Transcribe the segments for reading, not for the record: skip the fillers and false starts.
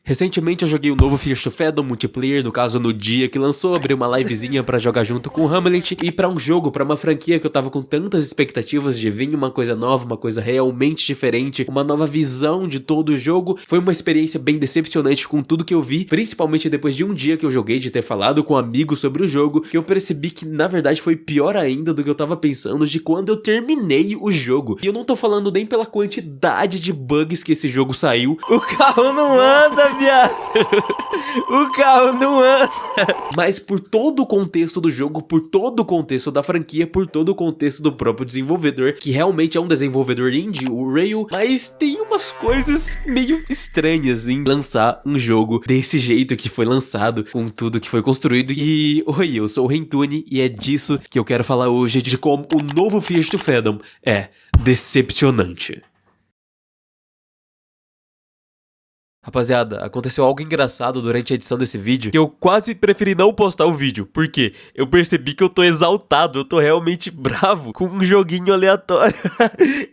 Recentemente eu joguei o novo Fear to Fathom multiplayer, no caso no dia que lançou, abri uma livezinha pra jogar junto com o Hamlet, e pra um jogo, pra uma franquia que eu tava com tantas expectativas de vir uma coisa nova, uma coisa realmente diferente, uma nova visão de todo o jogo, foi uma experiência bem decepcionante com tudo que eu vi, principalmente depois de um dia que eu joguei, de ter falado com amigos sobre o jogo, que eu percebi que na verdade foi pior ainda do que eu tava pensando de quando eu terminei o jogo. E eu não tô falando nem pela quantidade de bugs que esse jogo saiu. O carro não anda, viado! O carro não anda! Mas por todo o contexto do jogo, por todo o contexto da franquia, por todo o contexto do próprio desenvolvedor, que realmente é um desenvolvedor indie, o Rail, mas tem umas coisas meio estranhas em lançar um jogo desse jeito que foi lançado, com tudo que foi construído. E oi, eu sou o Rentune e é disso que eu quero falar hoje, de como o novo Fear to Fathom é decepcionante. Rapaziada, aconteceu algo engraçado durante a edição desse vídeo que eu quase preferi não postar o vídeo. Por quê? Eu percebi que eu tô exaltado, eu tô realmente bravo com um joguinho aleatório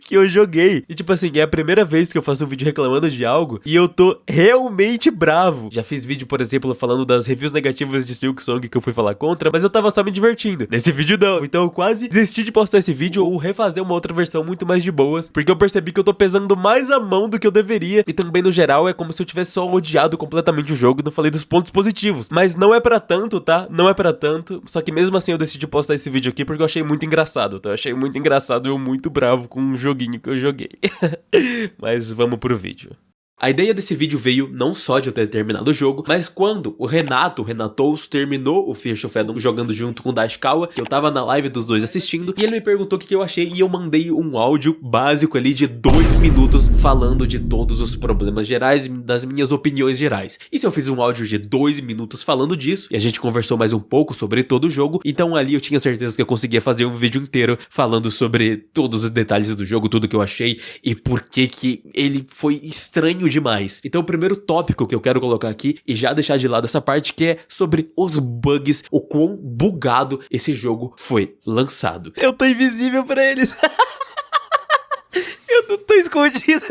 que eu joguei. E tipo assim, é a primeira vez que eu faço um vídeo reclamando de algo e eu tô realmente bravo. Já fiz vídeo, por exemplo, falando das reviews negativas de Silksong que eu fui falar contra, mas eu tava só me divertindo. Nesse vídeo não. Então eu quase desisti de postar esse vídeo ou refazer uma outra versão muito mais de boas, porque eu percebi que eu tô pesando mais a mão do que eu deveria. E também no geral é como se eu tivesse só odiado completamente o jogo e não falei dos pontos positivos. Mas não é pra tanto, tá? Não é pra tanto. Só que mesmo assim eu decidi postar esse vídeo aqui porque eu achei muito engraçado, tá? Eu achei muito engraçado e eu muito bravo com um joguinho que eu joguei. Mas vamos pro vídeo. A ideia desse vídeo veio não só de eu ter terminado o jogo, mas quando o Renatous terminou o Fear to Fathom jogando junto com o Dashikawa, que eu tava na live dos dois assistindo, e ele me perguntou o que eu achei e eu mandei um áudio básico ali de 2 minutos falando de todos os problemas gerais, das minhas opiniões gerais. E se eu fiz um áudio de 2 minutos falando disso, e a gente conversou mais um pouco sobre todo o jogo, então ali eu tinha certeza que eu conseguia fazer um vídeo inteiro falando sobre todos os detalhes do jogo, tudo que eu achei e por que ele foi estranho demais. Então o primeiro tópico que eu quero colocar aqui e já deixar de lado essa parte, que é sobre os bugs, o quão bugado esse jogo foi lançado. Eu tô invisível pra eles. Eu não tô escondido.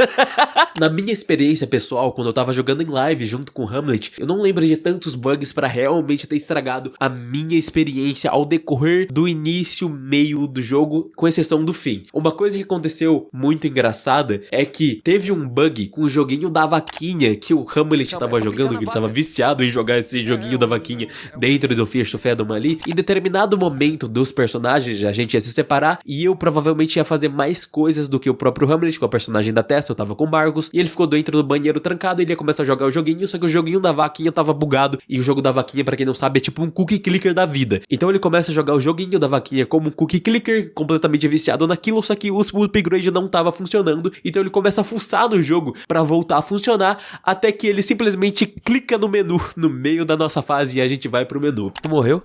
Na minha experiência pessoal, quando eu tava jogando em live junto com o Hamlet, eu não lembro de tantos bugs pra realmente ter estragado a minha experiência ao decorrer do início, meio do jogo, com exceção do fim. Uma coisa que aconteceu muito engraçada é que teve um bug com o joguinho da vaquinha que o Hamlet tava jogando, que ele tava viciado em jogar esse joguinho da vaquinha dentro do Fear to Fathom ali. Em determinado momento dos personagens, a gente ia se separar e eu provavelmente ia fazer mais coisas do que o próprio Hamlet, com a personagem da Tessa, eu tava com o Margus, e ele ficou dentro do banheiro trancado, e ele ia começar a jogar o joguinho, só que o joguinho da vaquinha tava bugado, e o jogo da vaquinha, pra quem não sabe, é tipo um cookie clicker da vida. Então ele começa a jogar o joguinho da vaquinha como um cookie clicker, completamente viciado naquilo, só que o upgrade não tava funcionando, então ele começa a fuçar no jogo pra voltar a funcionar, até que ele simplesmente clica no menu, no meio da nossa fase, e a gente vai pro menu. Tu morreu?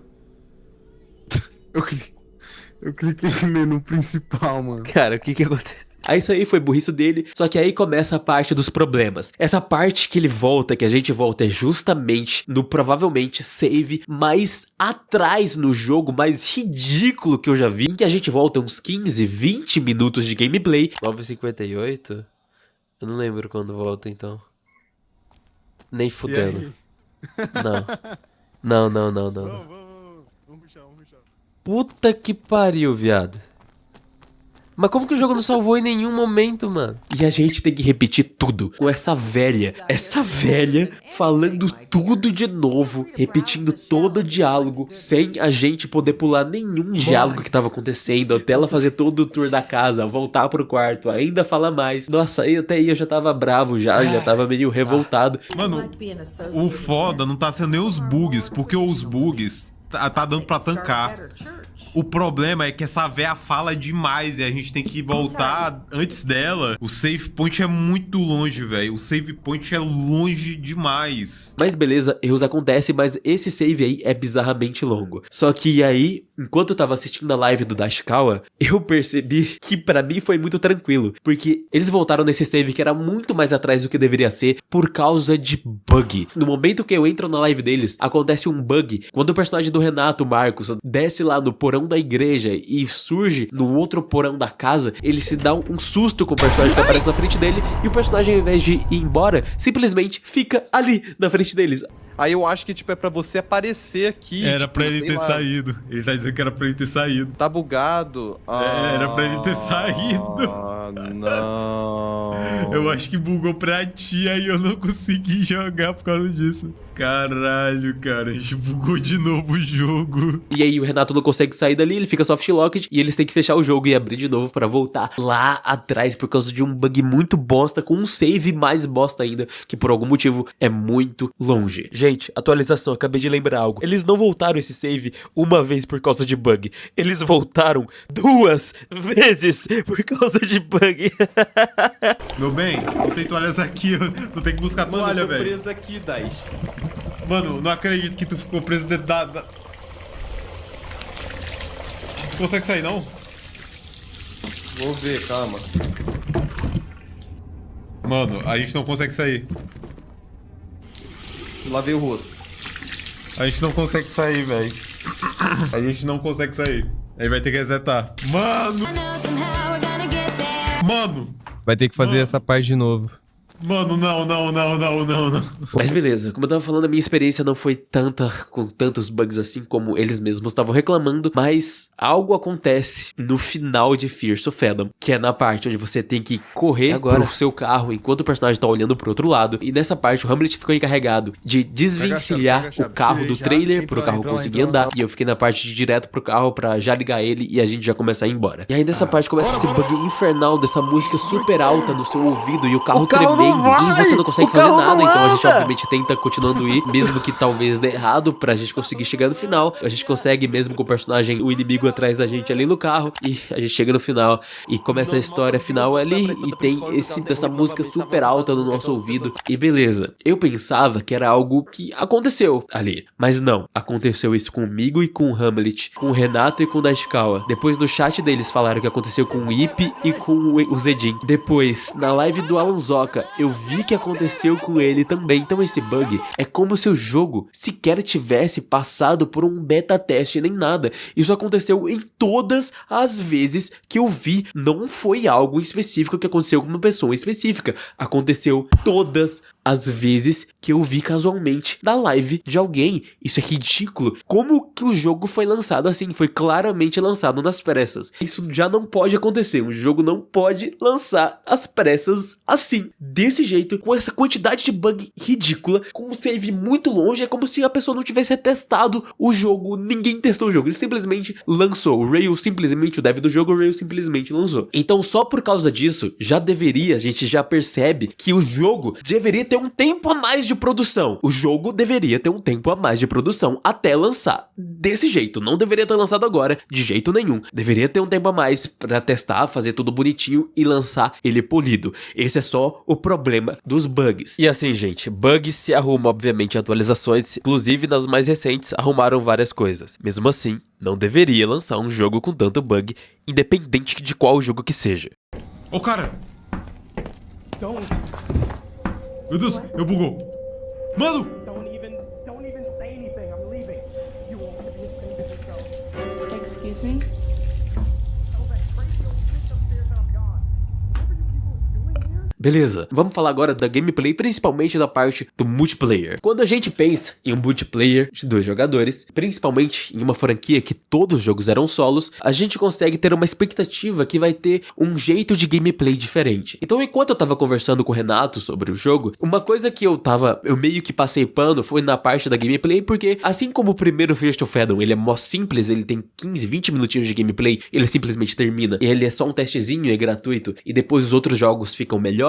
Eu cliquei no menu principal, mano. Cara, o que aconteceu? Aí isso aí foi burrice dele, só que aí começa a parte dos problemas. Essa parte que ele volta, que a gente volta, é justamente no provavelmente save mais atrás no jogo, mais ridículo que eu já vi, em que a gente volta uns 15, 20 minutos de gameplay. 9h58? Eu não lembro quando volta, então. Nem fudendo. Não. Vamos puxar. Puta que pariu, viado. Mas como que o jogo não salvou em nenhum momento, mano? E a gente tem que repetir tudo com essa velha falando tudo de novo, repetindo todo o diálogo, sem a gente poder pular nenhum diálogo que tava acontecendo, até ela fazer todo o tour da casa, voltar pro quarto, ainda falar mais. Nossa, aí até aí eu já tava bravo já tava meio revoltado. Mano, o foda não tá sendo nem os bugs, porque os bugs tá dando pra tancar. O problema é que essa véia fala demais e a gente tem que voltar antes dela. O save point é muito longe, velho. O save point é longe demais. Mas beleza, erros acontecem, mas esse save aí é bizarramente longo. Só que aí, enquanto eu tava assistindo a live do Dashikawa, eu percebi que pra mim foi muito tranquilo. Porque eles voltaram nesse save que era muito mais atrás do que deveria ser por causa de bug. No momento que eu entro na live deles, acontece um bug. Quando o personagem do Renato, Marcos, desce lá no porão da igreja e surge no outro porão da casa, ele se dá um susto com o personagem que aparece na frente dele, e o personagem, ao invés de ir embora, simplesmente fica ali na frente deles. Aí eu acho que, tipo, é pra você aparecer aqui. Era tipo, pra ele sei ter lá, saído. Ele tá dizendo que era pra ele ter saído. Tá bugado. Era pra ele ter saído. Ah, não. Eu acho que bugou pra ti, aí eu não consegui jogar por causa disso. Caralho, cara, a gente bugou de novo o jogo. E aí o Renato não consegue sair dali, ele fica soft locked e eles têm que fechar o jogo e abrir de novo pra voltar lá atrás por causa de um bug muito bosta, com um save mais bosta ainda, que por algum motivo é muito longe. Gente, atualização, acabei de lembrar algo. Eles não voltaram esse save uma vez por causa de bug. Eles voltaram 2 vezes por causa de bug. Meu bem, eu tenho toalhas aqui, tu tem que buscar Mano, toalha, eu tô velho. preso aqui, Dais. Mano, não acredito que tu ficou preso dentro da... Tu consegue sair, não? Vou ver, calma. Mano, a gente não consegue sair. Lavei o rosto. A gente não consegue sair, velho. A gente não consegue sair. Aí vai ter que resetar. Mano! Mano! Vai ter que fazer essa parte de novo. Mano, não. Mas beleza, como eu tava falando, a minha experiência não foi tanta, com tantos bugs assim como eles mesmos estavam reclamando, mas algo acontece no final de Fears to Fathom, que é na parte onde você tem que correr agora pro seu carro enquanto o personagem tá olhando pro outro lado, e nessa parte o Hamlet ficou encarregado de desvencilhar o carro do trailer pro carro conseguir andar, e eu fiquei na parte de direto pro carro pra já ligar ele e a gente já começar a ir embora. E aí nessa parte começa esse bug infernal dessa música super alta no seu ouvido e o carro tremendo. E você não consegue fazer nada, então a gente obviamente tenta continuando ir, mesmo que talvez dê errado pra gente conseguir chegar no final. A gente consegue, mesmo com o personagem, o inimigo atrás da gente ali no carro, e a gente chega no final e começa a história final ali, e tem essa música super alta no nosso ouvido, e beleza. Eu pensava que era algo que aconteceu ali, mas não. Aconteceu isso comigo e com o Hamlet, com o Renato e com o Daishikawa. Depois no chat deles falaram que aconteceu com o Ip e com o Zedin. Depois, na live do Alanzoca, eu vi que aconteceu com ele também. Então esse bug é como se o jogo sequer tivesse passado por um beta teste nem nada. Isso aconteceu em todas as vezes que eu vi. Não foi algo específico que aconteceu com uma pessoa específica. Aconteceu todas as vezes que eu vi casualmente na live de alguém. Isso é ridículo. Como que o jogo foi lançado assim? Foi claramente lançado nas pressas. Isso já não pode acontecer. Um jogo não pode lançar às pressas assim, desse jeito, com essa quantidade de bug ridícula, com um save muito longe. É como se a pessoa não tivesse retestado o jogo. Ninguém testou o jogo, ele simplesmente lançou. O Rail simplesmente, o dev do jogo, o Rail simplesmente lançou. Então só por causa disso, a gente já percebe que o jogo deveria ter um tempo a mais de produção. O jogo deveria ter um tempo a mais de produção até lançar. Desse jeito, não deveria ter lançado agora, de jeito nenhum. Deveria ter um tempo a mais pra testar, fazer tudo bonitinho e lançar ele polido. Esse é só o problema dos bugs. E assim, gente, bugs se arrumam, obviamente, em atualizações, inclusive nas mais recentes arrumaram várias coisas. Mesmo assim, não deveria lançar um jogo com tanto bug, independente de qual jogo que seja. Ô, cara! Meu Deus, eu bugou. Mano! Don't even say anything. I'm leaving. You won't be ashamed of yourself. Excuse me? Tell that crazy old bitch upstairs that I'm gone. What are you people doing here? Beleza, vamos falar agora da gameplay, principalmente da parte do multiplayer. Quando a gente pensa em um multiplayer de 2 jogadores, principalmente em uma franquia que todos os jogos eram solos, a gente consegue ter uma expectativa que vai ter um jeito de gameplay diferente. Então, enquanto eu tava conversando com o Renato sobre o jogo, uma coisa que eu meio que passei pano foi na parte da gameplay, porque assim como o primeiro Fears to Fathom, ele é mó simples, ele tem 15, 20 minutinhos de gameplay, ele simplesmente termina, e ele é só um testezinho, é gratuito, e depois os outros jogos ficam melhores.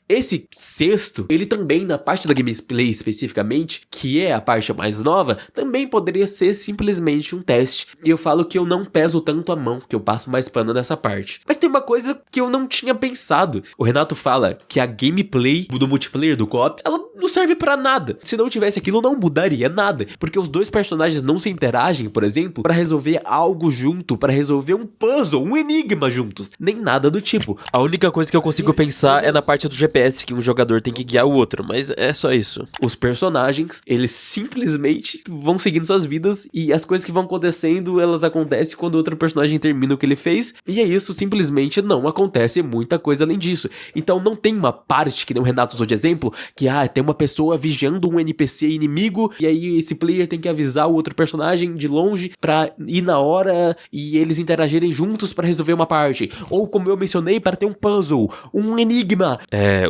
Esse sexto, ele também, na parte da gameplay especificamente, que é a parte mais nova, também poderia ser simplesmente um teste. E eu falo que eu não peso tanto a mão, que eu passo mais pano nessa parte. Mas tem uma coisa que eu não tinha pensado. O Renato fala que a gameplay do multiplayer do co-op, ela não serve pra nada. Se não tivesse aquilo, não mudaria nada. Porque os dois personagens não se interagem, por exemplo, pra resolver algo junto, pra resolver um puzzle, um enigma juntos. Nem nada do tipo. A única coisa que eu consigo pensar é na parte do GPS, que um jogador tem que guiar o outro, mas é só isso. Os personagens, Eles simplesmente vão seguindo suas vidas e as coisas que vão acontecendo, elas acontecem quando outro personagem termina o que ele fez, e é isso, simplesmente não acontece muita coisa além disso. Então não tem uma parte, que nem o Renato usou de exemplo, que tem uma pessoa vigiando um NPC inimigo, e aí esse player tem que avisar o outro personagem de longe pra ir na hora e eles interagirem juntos pra resolver uma parte. Ou como eu mencionei, para ter um puzzle, um enigma.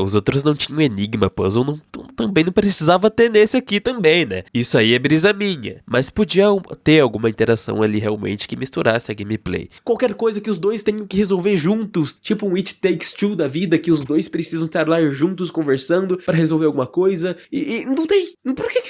Os outros não tinham enigma, puzzle também não precisava ter nesse aqui também, né? Isso aí é brisa minha. Mas podia ter alguma interação ali realmente que misturasse a gameplay. Qualquer coisa que os dois tenham que resolver juntos, tipo um It Takes Two da vida, que os dois precisam estar lá juntos conversando pra resolver alguma coisa. E não tem. Por que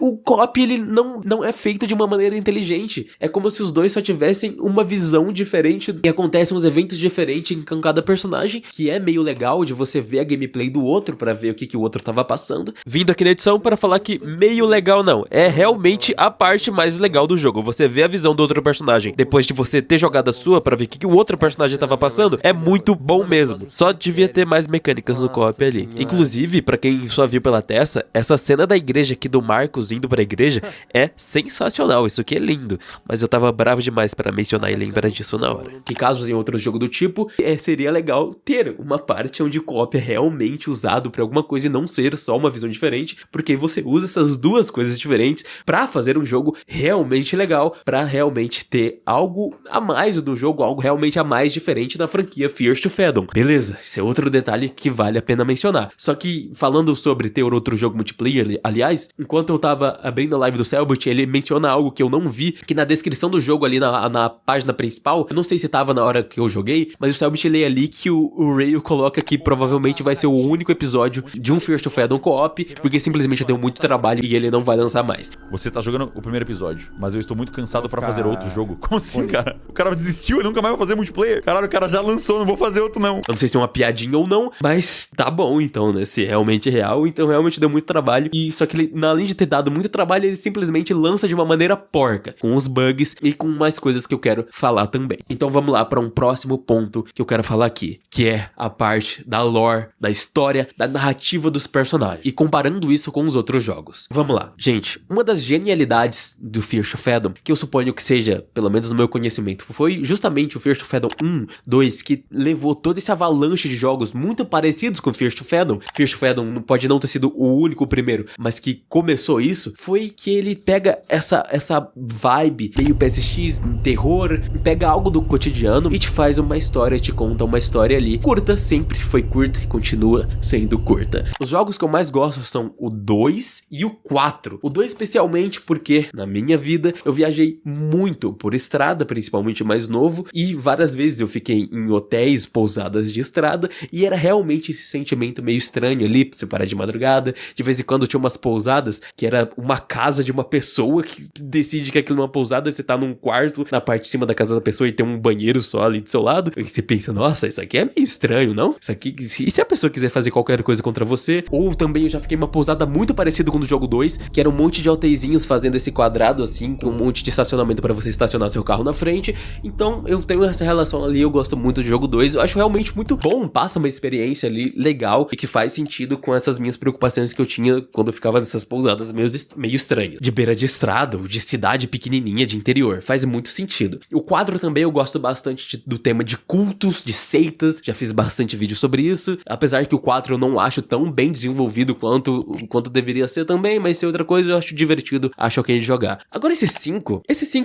o co-op ele não é feito de uma maneira inteligente? É como se os dois só tivessem uma visão diferente e acontecem uns eventos diferentes em cada personagem, que é meio legal de você ver a gameplay do outro pra ver o que o outro tava passando. Vindo aqui na edição para falar que meio legal não, é realmente a parte mais legal do jogo. Você vê a visão do outro personagem depois de você ter jogado a sua pra ver o que o outro personagem tava passando, é muito bom mesmo. Só devia ter mais mecânicas no co-op ali. Inclusive, pra quem só viu pela testa, essa cena da igreja aqui do Marcos indo pra igreja é sensacional, isso aqui é lindo. Mas eu tava bravo demais pra mencionar e lembrar disso na hora. Que caso tenha outro jogo do tipo, seria legal ter uma parte onde o co-op é realmente usado pra alguma coisa e não ser só uma visão diferente, porque você usa essas duas coisas diferentes pra fazer um jogo realmente legal, pra realmente ter algo a mais do jogo, algo realmente a mais diferente da franquia Fears to Fathom. Beleza, esse é outro detalhe que vale a pena mencionar. Só que, falando sobre ter outro jogo multiplayer, aliás, enquanto eu tava abrindo a live do Selbit, ele menciona algo que eu não vi, que na descrição do jogo ali na página principal, eu não sei se tava na hora que eu joguei, mas o Selbit lê ali que o Rail coloca que provavelmente vai ser o único episódio de um Fears to Fathom co-op, porque simplesmente deu muito trabalho e ele não vai lançar mais. Você tá jogando o primeiro episódio, mas eu estou muito cansado pra fazer outro jogo. Como assim, cara? O cara desistiu, ele nunca mais vai fazer multiplayer. Caralho, o cara já lançou, não vou fazer outro não. Eu não sei se é uma piadinha ou não, mas tá bom então, né? Se é realmente real, então realmente deu muito trabalho. E só que ele, além de ter dado muito trabalho, ele simplesmente lança de uma maneira porca, com os bugs e com mais coisas que eu quero falar também. Então vamos lá para um próximo ponto que eu quero falar aqui, que é a parte da lore, da história, da narrativa dos personagens. E comparando isso com os outros jogos. Vamos lá. Gente, uma das genialidades do Fears to Fathom, que eu suponho que seja, pelo menos no meu conhecimento, foi justamente o Fears to Fathom 1, 2, que levou todo esse avalanche de jogos muito parecidos com Fears to Fathom. Fears to Fathom pode não ter sido o único primeiro, mas que começou isso, foi que ele pega essa vibe meio PSX, terror, pega algo do cotidiano e te faz uma história, te conta uma história ali. Curta, sempre foi curta e continua sendo curta. Os jogos que eu mais gosto são o 2 e o 4. O 2 especialmente porque, na minha vida, eu viajei muito por estrada, principalmente mais novo, e várias vezes eu fiquei em hotéis, pousadas de estrada, e era realmente esse sentimento meio estranho ali, pra você parar de madrugada. De vez em quando tinha umas pousadas, que era uma casa de uma pessoa que decide que aquilo é uma pousada, você tá num quarto, na parte de cima da casa da pessoa e tem um banheiro só ali do seu lado, e você pensa, nossa, isso aqui é meio estranho, não? Isso aqui, e se a pessoa quiser fazer qualquer coisa contra você? Ou também eu já fiquei em uma pousada muito parecida com o do jogo 2, que era um monte de hotéisinhos fazendo esse quadrado assim, com um monte de estacionamento pra você estacionar seu carro na frente. Então eu tenho essa relação ali, eu gosto muito do jogo 2, eu acho realmente muito bom, passa uma experiência ali legal e que faz sentido com essas minhas preocupações que eu tinha quando eu ficava nessas pousadas meio estranhas, de beira de estrada, ou de cidade pequenininha de interior, faz muito sentido. O 4 também eu gosto bastante do tema de cultos, de seitas, já fiz bastante vídeo sobre isso, apesar que o 4 eu não acho tão bem desenvolvido quanto deveria ser também, mas se é outra coisa eu acho divertido, acho ok de jogar. Agora esse 5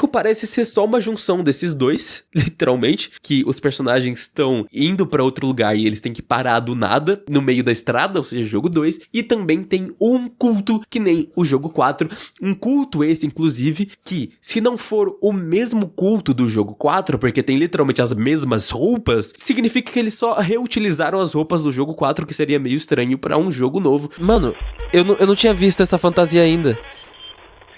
parece ser só uma junção desses dois, literalmente, que os personagens estão indo pra outro lugar e eles têm que parar do nada, no meio da estrada, ou seja, jogo 2, e também tem um culto que nem o jogo 4, um culto esse, inclusive, que se não for o mesmo culto do jogo 4, porque tem literalmente as mesmas roupas, significa que eles só reutilizaram as roupas do jogo 4, que seria meio estranho pra um jogo novo. Mano, eu não tinha visto essa fantasia ainda.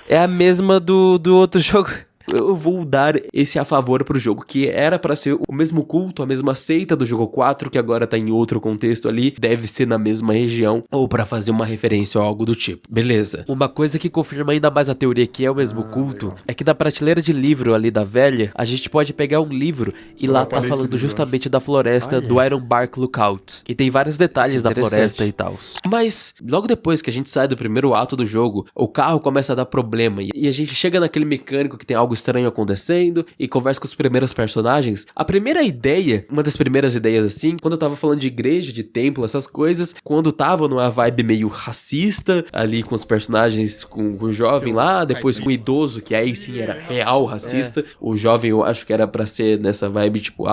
É a mesma do outro jogo. eu vou dar esse a favor pro jogo, que era pra ser o mesmo culto, a mesma seita do jogo 4, que agora tá em outro contexto ali, deve ser na mesma região, ou pra fazer uma referência ou algo do tipo. Beleza. Uma coisa que confirma ainda mais a teoria que é o mesmo culto, é que na prateleira de livro ali da velha, a gente pode pegar um livro e lá tá falando justamente da floresta do Iron Bark Lookout. E tem vários detalhes da floresta e tal. Mas, logo depois que a gente sai do primeiro ato do jogo, o carro começa a dar problema, e a gente chega naquele mecânico que tem algo estranho acontecendo, e conversa com os primeiros personagens. A primeira ideia, uma das primeiras ideias assim, quando eu tava falando de igreja, de templo, essas coisas, quando tava numa vibe meio racista, ali com os personagens, com o jovem lá, depois com o idoso, que aí sim era real racista. O jovem eu acho que era pra ser nessa vibe tipo,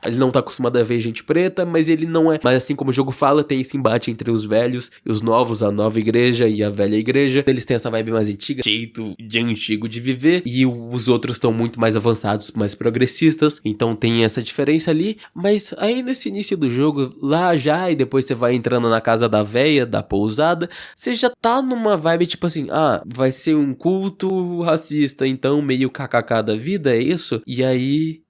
ele não tá acostumado a ver gente preta, mas ele não é. Mas assim como o jogo fala, tem esse embate entre os velhos e os novos, a nova igreja e a velha igreja. Eles têm essa vibe mais antiga, jeito de antigo de viver, e os outros estão muito mais avançados, mais progressistas, então tem essa diferença ali. Mas aí nesse início do jogo, lá já, e depois você vai entrando na casa da véia, da pousada, você já tá numa vibe tipo assim, vai ser um culto racista, então meio kkk da vida, é isso? E aí,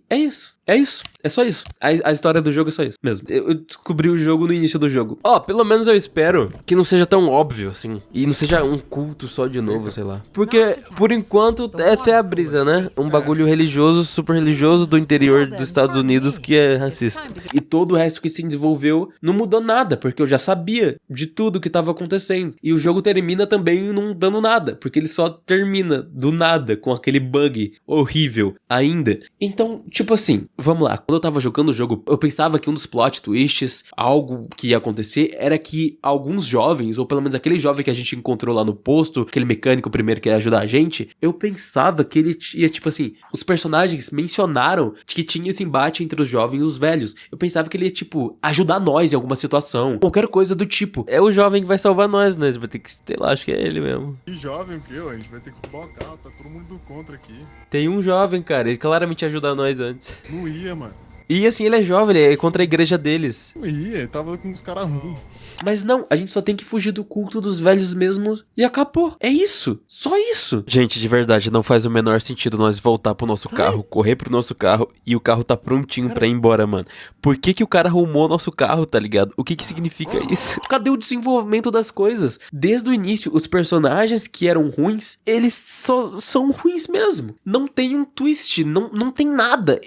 é isso. É isso. É só isso. A história do jogo é só isso mesmo. Eu descobri o jogo no início do jogo. Pelo menos eu espero que não seja tão óbvio, assim. E não seja um culto só de novo, sei lá. Porque, por enquanto, é a brisa, né? Um bagulho religioso, super religioso do interior dos Estados Unidos que é racista. E todo o resto que se desenvolveu não mudou nada, porque eu já sabia de tudo que tava acontecendo. E o jogo termina também não dando nada, porque ele só termina do nada, com aquele bug horrível ainda. Então, tipo assim, vamos lá. Quando eu tava jogando o jogo, eu pensava que um dos plot twists, algo que ia acontecer, era que alguns jovens, ou pelo menos aquele jovem que a gente encontrou lá no posto, aquele mecânico primeiro que ia ajudar a gente, eu pensava que ele ia, tipo assim, os personagens mencionaram que tinha esse embate entre os jovens e os velhos. Eu pensava que ele ia, tipo, ajudar nós em alguma situação, qualquer coisa do tipo. É o jovem que vai salvar nós, né? A gente vai ter que, sei lá, acho que é ele mesmo. Que jovem o que? A gente vai ter que roubar o carro, tá todo mundo do contra aqui. Tem um jovem, cara, ele claramente ajuda nós antes. Não ia, mano. E assim, ele é jovem, ele é contra a igreja deles. Não ia, ele tava com os caras ruins. Mas não, a gente só tem que fugir do culto dos velhos mesmo e acabou. É isso, só isso. Gente, de verdade, não faz o menor sentido nós voltar pro nosso carro, correr pro nosso carro e o carro tá prontinho pra ir embora, mano. Por que o cara arrumou nosso carro, tá ligado? O que significa isso? Cadê o desenvolvimento das coisas? Desde o início, os personagens que eram ruins, eles só são ruins mesmo. Não tem um twist, não tem nada.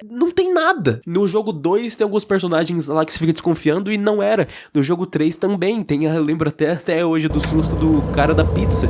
Não tem nada. No jogo 2 tem alguns personagens lá que você fica desconfiando e não era. No jogo 3 também tem, eu lembro até hoje do susto do cara da pizza.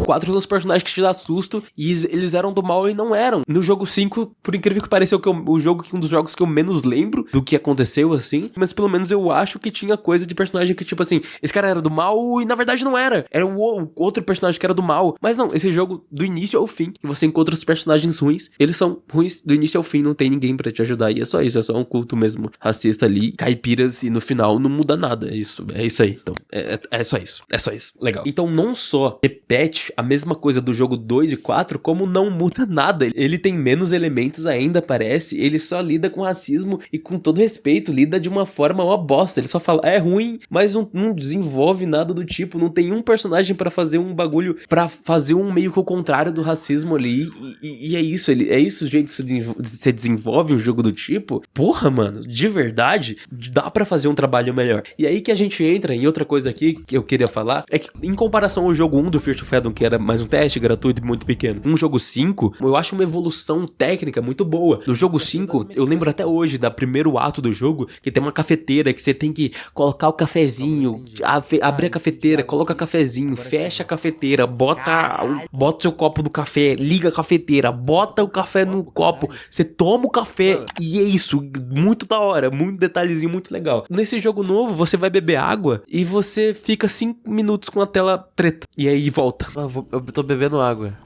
4 dos personagens que te dá susto e eles eram do mal e não eram. No jogo 5, por incrível que pareça, um dos jogos que eu menos lembro do que aconteceu, assim. Mas pelo menos eu acho que tinha coisa de personagem que, tipo assim, esse cara era do mal e na verdade não era. Era o outro personagem que era do mal. Mas não, esse jogo, do início ao fim, você encontra os personagens ruins. Eles são ruins do início ao fim, não tem ninguém pra te ajudar. E é só isso, é só um culto mesmo racista ali, caipiras, e no final não muda nada. É isso aí. Então, é só isso. É só isso. Legal. Então não só repete a mesma coisa do jogo 2 e 4, como não muda nada. Ele tem menos elementos ainda, parece. Ele só lida com racismo e, com todo respeito, lida de uma forma uma bosta. Ele só fala, é ruim, mas não desenvolve nada do tipo. Não tem um personagem pra fazer um bagulho, pra fazer um meio que o contrário do racismo ali. E é isso, é isso o jeito que você desenvolve um jogo do tipo. Porra, mano, de verdade, dá pra fazer um trabalho melhor. E aí que a gente entra em outra coisa aqui que eu queria falar, é que em comparação ao jogo 1 do Fear of Edom, que era mais um teste gratuito e muito pequeno, um jogo 5, eu acho uma evolução técnica muito boa. No jogo 5, eu lembro até hoje da primeiro ato do jogo, que tem uma cafeteira que você tem que colocar o cafezinho, abrir a cafeteira, coloca cafezinho, fecha a cafeteira, bota o seu copo do café, liga a cafeteira, bota o café no copo, você toma o café e é isso, muito da hora, muito detalhezinho, muito legal. Nesse jogo novo, você vai beber água e você fica 5 minutos com a tela preta e aí volta. Eu tô bebendo água.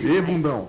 Ê, bundão.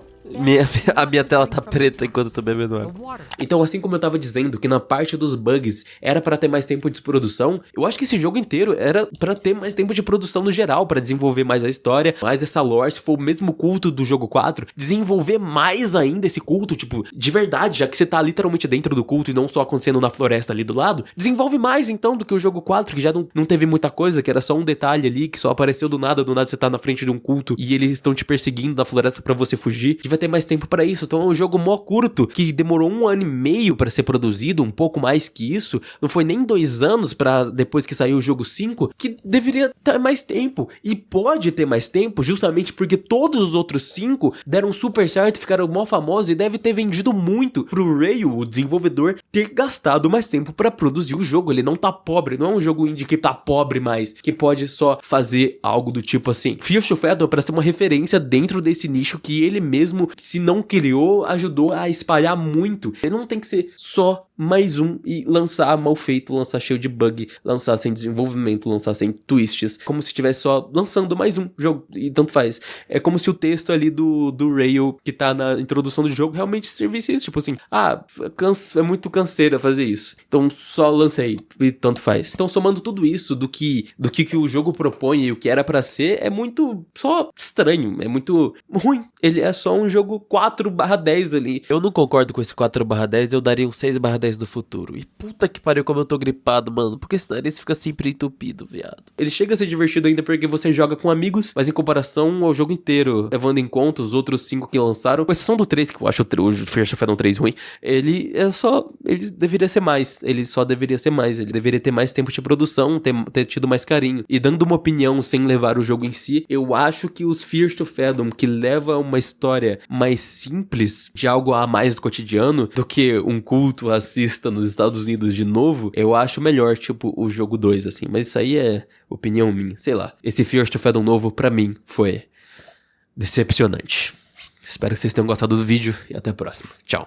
A minha tela tá preta enquanto eu tô bebendo água. Então, assim como eu tava dizendo que na parte dos bugs era pra ter mais tempo de produção, eu acho que esse jogo inteiro era pra ter mais tempo de produção no geral, pra desenvolver mais a história, mais essa lore, se for o mesmo culto do jogo 4, desenvolver mais ainda esse culto, tipo, de verdade, já que você tá literalmente dentro do culto e não só acontecendo na floresta ali do lado, desenvolve mais então do que o jogo 4, que já não teve muita coisa, que era só um detalhe ali, que só apareceu do nada você tá na frente de um culto e eles estão te perseguindo na floresta pra você fugir, e vai ter mais tempo pra isso. Então é um jogo mó curto, que demorou 1 ano e meio pra ser produzido, um pouco mais que isso, não foi nem 2 anos pra depois que saiu o jogo 5, que deveria ter mais tempo, e pode ter mais tempo justamente porque todos os outros 5 deram super certo, ficaram mó famosos e deve ter vendido muito pro Rail, o desenvolvedor, ter gastado mais tempo pra produzir o jogo. Ele não tá pobre, não é um jogo indie que tá pobre mais, que pode só fazer algo do tipo assim. First of Edom pra ser uma referência dentro desse nicho que ele mesmo, se não criou, ajudou a espalhar muito. Ele não tem que ser só mais um e lançar mal feito, lançar cheio de bug, lançar sem desenvolvimento, lançar sem twists, como se estivesse só lançando mais um jogo, e tanto faz. É como se o texto ali do Rail, que tá na introdução do jogo, realmente servisse isso, tipo assim, é muito canseira fazer isso, então só lancei, e tanto faz. Então somando tudo isso, do que o jogo propõe e o que era pra ser, é muito só estranho, é muito ruim. Ele é só um jogo 4/10 ali. Eu não concordo com esse 4/10, eu daria um 6/10 do futuro. E puta que pariu como eu tô gripado, mano, porque esse nariz fica sempre entupido, viado. Ele chega a ser divertido ainda porque você joga com amigos, mas em comparação ao jogo inteiro, levando em conta os outros 5 que lançaram, com exceção do 3, que eu acho o First of Edom 3 ruim, ele deveria ser mais, ele só deveria ser mais, ele deveria ter mais tempo de produção, ter tido mais carinho. E dando uma opinião sem levar o jogo em si, eu acho que os First of Edom, que leva uma história mais simples, de algo a mais do cotidiano, do que um culto racista nos Estados Unidos de novo, eu acho melhor, tipo, o jogo 2, assim. Mas isso aí é opinião minha, sei lá. Esse First of Edom novo, pra mim, foi decepcionante. Espero que vocês tenham gostado do vídeo e até a próxima. Tchau.